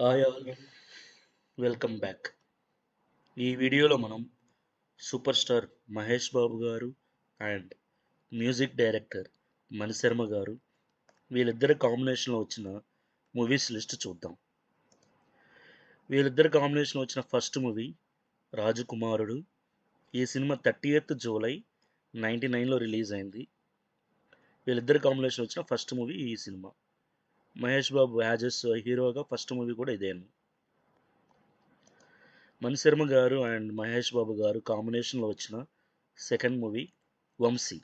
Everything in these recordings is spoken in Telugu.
Hi all, welcome back. ఈ వీడియోలో మనం సూపర్ స్టార్ మహేష్ బాబు గారు అండ్ మ్యూజిక్ డైరెక్టర్ మణిశర్మ గారు వీళ్ళిద్దరి కాంబినేషన్లో వచ్చిన మూవీస్ లిస్ట్ చూద్దాం. వీళ్ళిద్దరి కాంబినేషన్లో వచ్చిన ఫస్ట్ మూవీ రాజకుమారుడు. ఈ సినిమా 30th జూలై 1999లో రిలీజ్ అయింది. వీళ్ళిద్దరి కాంబినేషన్ వచ్చిన ఫస్ట్ మూవీ ఈ సినిమా. మహేష్ బాబు యాజెస్ హీరోగా ఫస్ట్ మూవీ కూడా ఇదేను. మణిశర్మ గారు అండ్ మహేష్ బాబు గారు కాంబినేషన్లో వచ్చిన సెకండ్ మూవీ వంశీ.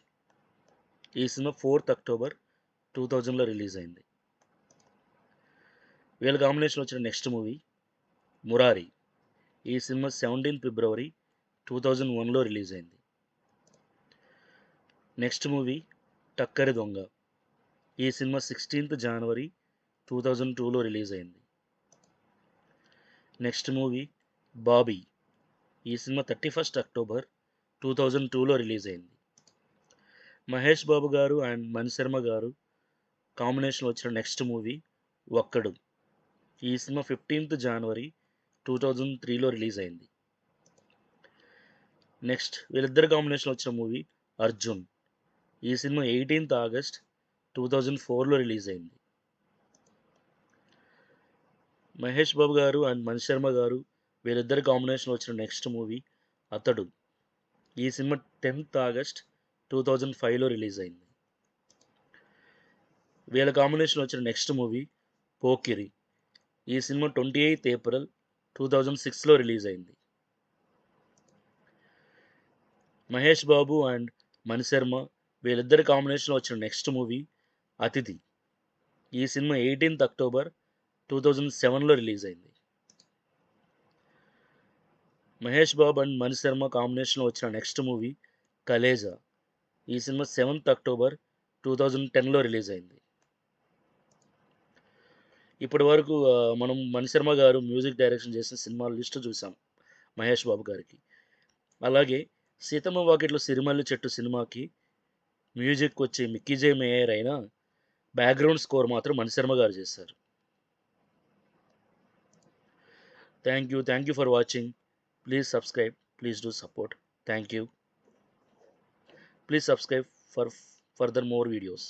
ఈ సినిమా 4th అక్టోబర్ 2000లో రిలీజ్ అయింది. వీళ్ళ కాంబినేషన్లో వచ్చిన నెక్స్ట్ మూవీ మురారి. ఈ సినిమా 17 ఫిబ్రవరి 2001లో రిలీజ్ అయింది. నెక్స్ట్ మూవీ టక్కరి దొంగ. ఈ సినిమా 16th జనవరి 2002లో రిలీజ్ అయింది. Next movie Bobby. ఈ సినిమా 31st అక్టోబర్ 2002లో రిలీజ్ అయింది. మహేష్ బాబు గారు అండ్ మణిశర్మ గారు కాంబినేషన్లో వచ్చిన నెక్స్ట్ మూవీ ఒక్కడు. ఈ సినిమా 15th జనవరి 2003లో రిలీజ్ అయింది. నెక్స్ట్ వీళ్ళిద్దరు కాంబినేషన్లో వచ్చిన మూవీ అర్జున్. ఈ సినిమా 18th ఆగస్ట్ 2004లో రిలీజ్ అయింది. మహేష్ బాబు గారు అండ్ మణిశర్మ గారు వీళ్ళిద్దరి కాంబినేషన్లో వచ్చిన నెక్స్ట్ మూవీ అతడు. ఈ సినిమా 10th ఆగస్ట్ 2005లో రిలీజ్ అయింది. వీళ్ళ కాంబినేషన్లో వచ్చిన నెక్స్ట్ మూవీ పోకిరి. ఈ సినిమా 28th ఏప్రిల్ 2006లో రిలీజ్ అయింది. మహేష్ బాబు అండ్ మణిశర్మ వీళ్ళిద్దరి కాంబినేషన్లో వచ్చిన నెక్స్ట్ మూవీ అతిథి. ఈ సినిమా 18th అక్టోబర్ 2007లో రిలీజ్ అయింది. మహేష్ బాబు అండ్ మణిశర్మ కాంబినేషన్లో వచ్చిన నెక్స్ట్ మూవీ కలేజా. ఈ సినిమా 7th అక్టోబర్ 2010లో రిలీజ్ అయింది. ఇప్పటి వరకు మనం మణిశర్మ గారు మ్యూజిక్ డైరెక్షన్ చేసిన సినిమాల లిస్ట్ చూసాం మహేష్ బాబు గారికి. అలాగే సీతమ్మ వాకిట్లో సిరిమల్లి చెట్టు సినిమాకి మ్యూజిక్ వచ్చి మిక్కీ జే మేయర్ అయినా బ్యాక్గ్రౌండ్ స్కోర్ మాత్రం మణిశర్మ గారు చేశారు. Thank you for watching. Please subscribe, please do support. Thank you. Please subscribe for further more videos.